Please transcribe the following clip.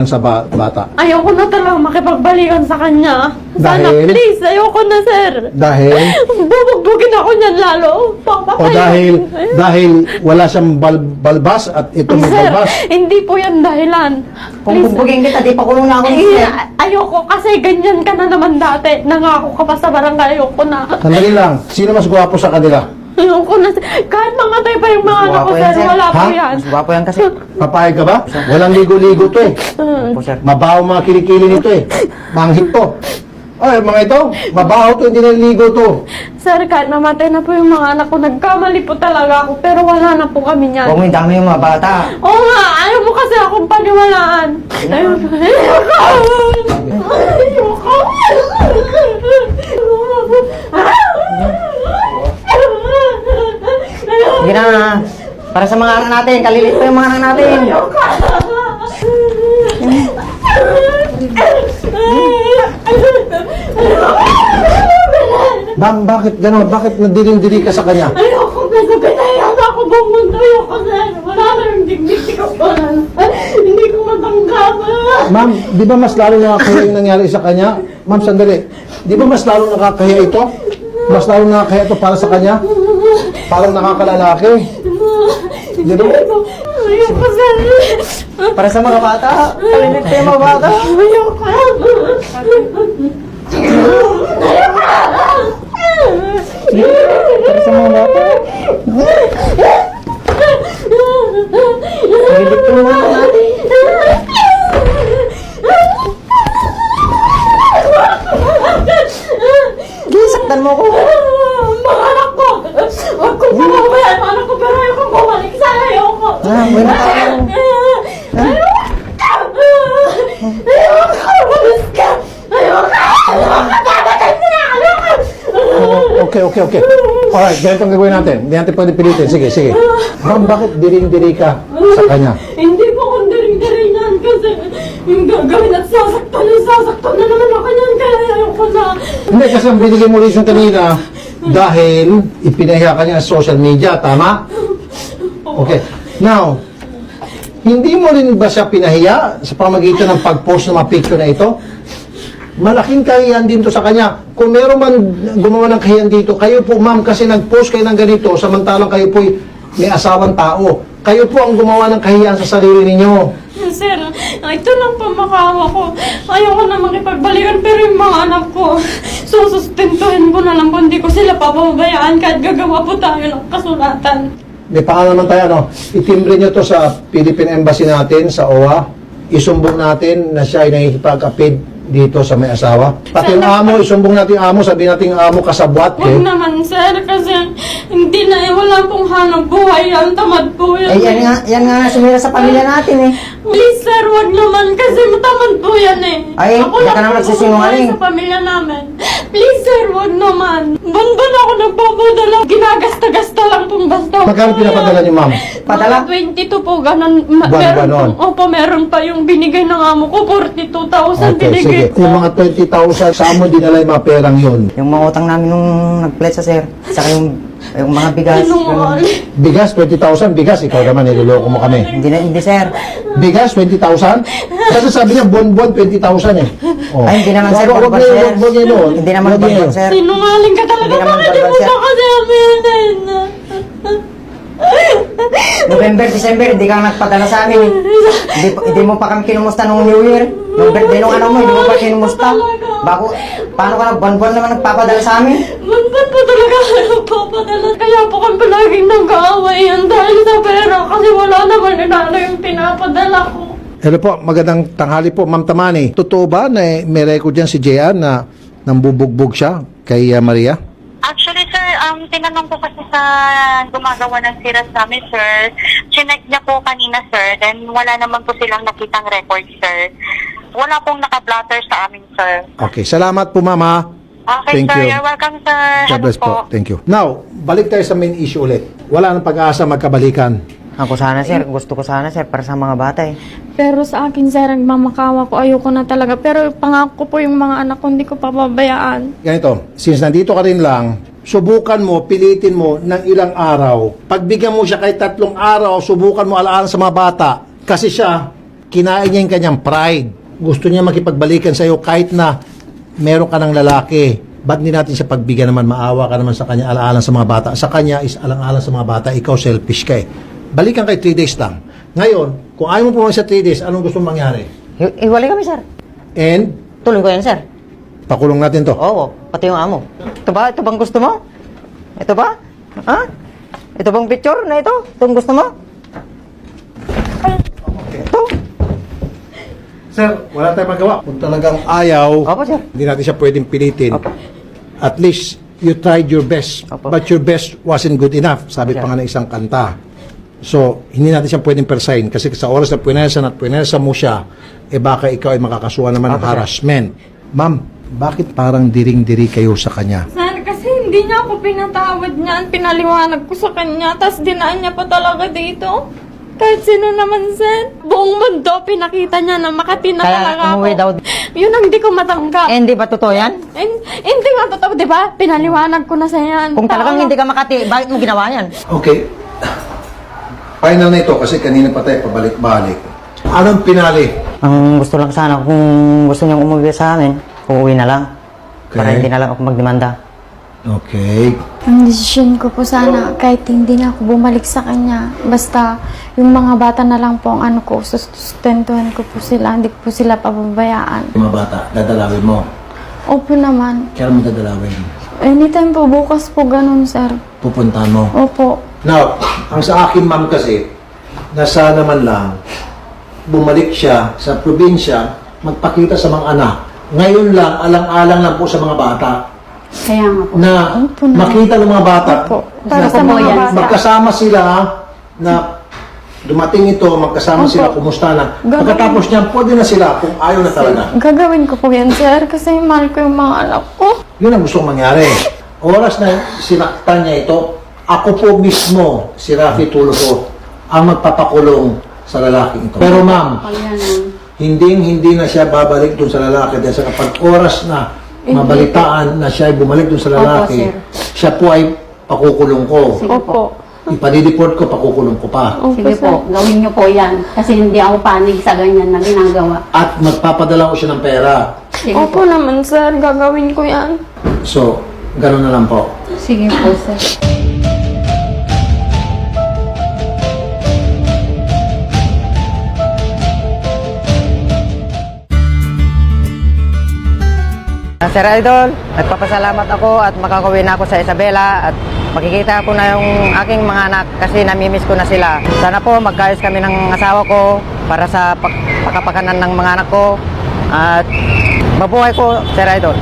sa bata. Ayoko na talaga makipagbalikan sa kanya. Sana, Dahil? please, ayoko na, sir. Dahil? Bubugbugin ako niyan lalo. O dahil wala siyang balbas at ito may Sir, balbas? hindi po yan dahilan. Kung bugbugin kita, di pa kulong na ako Eh, niya. ayoko kasi ganyan ka na naman dati. Nangako ka pa sa barangay, ayoko na. Sandali lang. Sino mas gwapo sa kanila? Ayoko na. Kahit mamatay pa yung mga anak ko, Gwapo yan, sir, sir. wala po Ha? yan. Mas gwapo yan kasi. Papayag ka ba? Walang ligo-ligo to eh. Opo, sir. Mabaho mga kilikili nito eh. Manghit to. Ay, mga ito, mabaho to, hindi naliligo to. Sir, kahit mamatay na po yung mga anak ko, nagkamali po talaga ako, pero wala na po kami niyan. Kung hindi yung mga bata. Oo nga, ayaw mo kasi akong paniwalaan. Ayoko. Ayoko. Hindi na. Para sa mga anak natin, kalilit pa yung mga anak natin. Ma'am, bakit gano'n? Bakit nadiling-dili ka sa kanya? Ayoko kasi pinayaan ako buong mundo. Ayoko sir. Wala na yung dignity ko pa. Hindi ko matanggap. Ma'am, di ba mas lalo nakakahiya yung nangyari sa kanya? Ma'am, sandali. Di ba mas lalo nakakahiya ito? Mas lalo nakakahiya ito para sa kanya? Parang nakakalalaki. Di ba? Ayoko sir. Para sa mga bata. Kalilit pa yung mga bata. Ayoko. Para sa mga bata. Kalilit pa yung mga anak natin. Saktan mo ko. Mga anak ko! Huwag kong pamabayaan mga anak ko, pero ayoko bumalik sa ayoko! May tayo. Ayoko! Umalis ka! Ayoko! Tatatay mo na! Ayoko! Okay. Alright, ganito ang gagawin natin. Hindi natin pwede pilitin. Sige. Ma'am, bakit diring-diri ka sa kanya? Hindi po kung daring-daring yan kasi yung gagawin at sasaktan na naman ako yan kaya ayoko na. Hindi, kasi ang binigay mo reason kanina dahil ipinahiya ka niya sa social media, tama? Okay. Now, hindi mo rin ba siya pinahiya sa pamagitan ng pag-post ng mga picture na ito? Malaking kahiyan din to sa kanya. Kung meron man gumawa ng kahiyan dito, kayo po ma'am kasi nag-post kayo ng ganito samantalang kayo po may asawang tao. Kayo po ang gumawa ng kahiyan sa sarili ninyo. Sir, ito lang po makawa ko. Ayoko na makipagbalikan pero yung mga anak ko, susustentuhin ko na lang kung hindi ko sila papabayaan kahit gagawa po tayo ng kasulatan. May pangalan naman tayo, no? Itimbre nyo to sa Philippine Embassy natin, sa OWA. Isumbong natin na siya ay nakikipag-apid dito sa may asawa. Pati yung amo, isumbong natin yung amo, sabihin natin yung amo kasabwat. Huwag naman, sir, kasi hindi na, wala pong hanap buhay yan. Tamad po yan. Eh, yan nga sumira sa pamilya natin eh. Please, sir, wag naman kasi matamad po yan eh. Ay, ako baka lang naman po nagsisinungaling. sa pamilya namin. Please, sir, wag naman. Buwan-buwan ako nagpapadala. Ginagasta-gasta lang pong basta. Magkano pinapadala niyo, ma'am? Padala? Mga 22 po, ganun. Buwan-buwan. Opo, meron pa yung binigay ng amo ko. 42,000 Okay, binigay sige. ko. Yung mga 20,000, saan mo dinala yung mga perang yun? Yung mga utang namin nung nag-pledge sa sir. Saka yung mga bigas. Sinungal. Bigas, 20,000. Bigas, ikaw naman, niloloko mo kami. Hindi sir. Bigas, 20,000? Kasi sabi niya, buwan-buwan, 20,000 eh. Oh. Ay, hindi naman, sir. Wag Buwan-buwan, niyo, sir. wag niyo yun. Hindi naman Wag niyo. buwan-buwan, sir. Sinungaling ka talaga. Hindi naman Bakit di mo balbas yan. na kasi aminin? November, December, hindi ka nagpadala sa amin eh. Hindi mo pa kami kinumusta nung New Year. Nung birthday nung ano mo, hindi mo pa kinumusta. Paano ka buwan-buwan naman nagpapadala sa amin? Ba't po talaga ako nagpapadala? Kaya po kami palaging nag-aaway yan dahil sa pera kasi wala naman inano yung pinapadala ko. Hello po, magandang tanghali po, Ma'am Tamani. Totoo ba na may record dyan si Jean na nambubugbog siya kay Maria? Actually, sir, tinanong ko kasi sa gumagawa ng siras namin, sir. Chinek niya po kanina, sir. Then, wala naman po silang nakitang record, sir. Wala pong naka-blotter sa amin, sir. Okay, salamat po, Mama. Okay, Thank sir. you. You're welcome, sir. God bless po. Thank you. Now, balik tayo sa main issue ulit. Wala nang pag-asa magkabalikan. Ako sana sir, gusto ko sana sir para sa mga bata eh. Pero sa akin, sir, nagmamakawa ko. Ayoko na talaga. Pero pangako ko po yung mga anak ko, hindi ko papabayaan. Ganito, since nandito ka rin lang, subukan mo, pilitin mo ng ilang araw. Pagbigyan mo siya kahit 3 araw, subukan mo alaan sa mga bata. Kasi siya, kinain niya yung kanyang pride. Gusto niya makipagbalikan sa iyo kahit na meron ka ng lalaki. Ba't hindi natin siya pagbigyan naman, maawa ka naman sa kanya, alaalang sa mga bata. Sa kanya is alang-alang sa mga bata, ikaw selfish ka eh. Balikan kay 3 days lang. Ngayon, kung ayaw mo pumunta sa 3 days, anong gusto mong mangyari? Iwalay kami, sir. And, Tuloy ko yan, sir. pakulong natin to. Oo, pati yung amo. Ito ba? Ito bang gusto mo? Ito ba? Ha? Ito bang picture na ito? Itong gusto mo? Ito? Sir, wala tayong magawa. Kung talagang ayaw, Opo, sir. hindi natin siya pwedeng pilitin. Opo. At least, you tried your best. Opo. But your best wasn't good enough. Sabi Sir. pa nga ng isang kanta. So, hindi natin siya pwedeng persahin. Kasi sa oras na puwenersan at puwenersan mo siya, baka ikaw ay makakasuhan naman ng Opo, sir. harassment. Ma'am, bakit parang diring-diri kayo sa kanya? Sir, kasi hindi niya ako pinatawad niyan. Pinaliwanag ko sa kanya. Tapos dinaan niya pa talaga dito. Kahit sino naman, sir. Buong mundo, pinakita niya na Makati na Kaya talaga ako. umuwi daw. Yun ang hindi ko matanggap. Eh, hindi ba totoo yan? Hindi nga totoo, di ba? Pinaliwanag ko na sa yan. Kung talagang hindi ka Makati, bakit mo ginawa yan? Okay. Final na ito kasi kanina pa tayo pabalik-balik. Anong pinali? Ang gusto lang sana, kung gusto niyang umuwi sa amin, uuwi na lang. Para Okay. hindi na lang ako magdemanda. Okay. Ang desisyon ko po sana, kahit hindi na ako bumalik sa kanya, basta yung mga bata na lang po ang ano ko, sustentuhan ko po sila, hindi ko po sila pababayaan. Mga bata, dadalawin mo. Opo naman. Kailan mo dadalawin? Anytime po, bukas po ganun, sir. Pupuntahan mo. Opo. Now, ang sa akin ma'am kasi, na sana man lang, bumalik siya sa probinsya, magpakita sa mga anak. Ngayon lang, alang-alang lang po sa mga bata. Kaya nga po. Na Opo na. makita ng mga bata, Opo. Para Gusto sa ko mga yan. bata. magkasama sila na dumating ito, magkasama Opo. sila, kumusta na. Gagawin. Pagkatapos niyan, pwede na sila kung ayaw na talaga. Gagawin ko po yan, sir, kasi mahal ko yung mga anak ko. Yun ang gustong mangyari. Oras na sinaktan niya ito, ako po mismo, si Rafi Tulfo, ang magpapakulong sa lalaking ito. Pero ma'am, Kaya nang hindi na siya babalik dun sa lalaki dahil sa kapag oras na mabalitaan na siya ay bumalik dun sa lalaki, Opo, siya po ay pakukulong ko. Sige Opo. Ipadideport ko, pakukulong ko pa. Opo, sige sir. po, gawin niyo po yan. Kasi hindi ako panig sa ganyan na ginagawa. At magpapadala ko siya ng pera. Sige Opo po. naman, sir. Gagawin ko yan. So, gano'n na lang po. Sige po, sir. Sir Idol, nagpapasalamat ako at makakauwi na ako sa Isabela at makikita ko na yung aking mga anak kasi namimiss ko na sila. Sana po magkaayos kami ng asawa ko para sa pakapakanan ng mga anak ko at mabuhay ko, Sir Idol.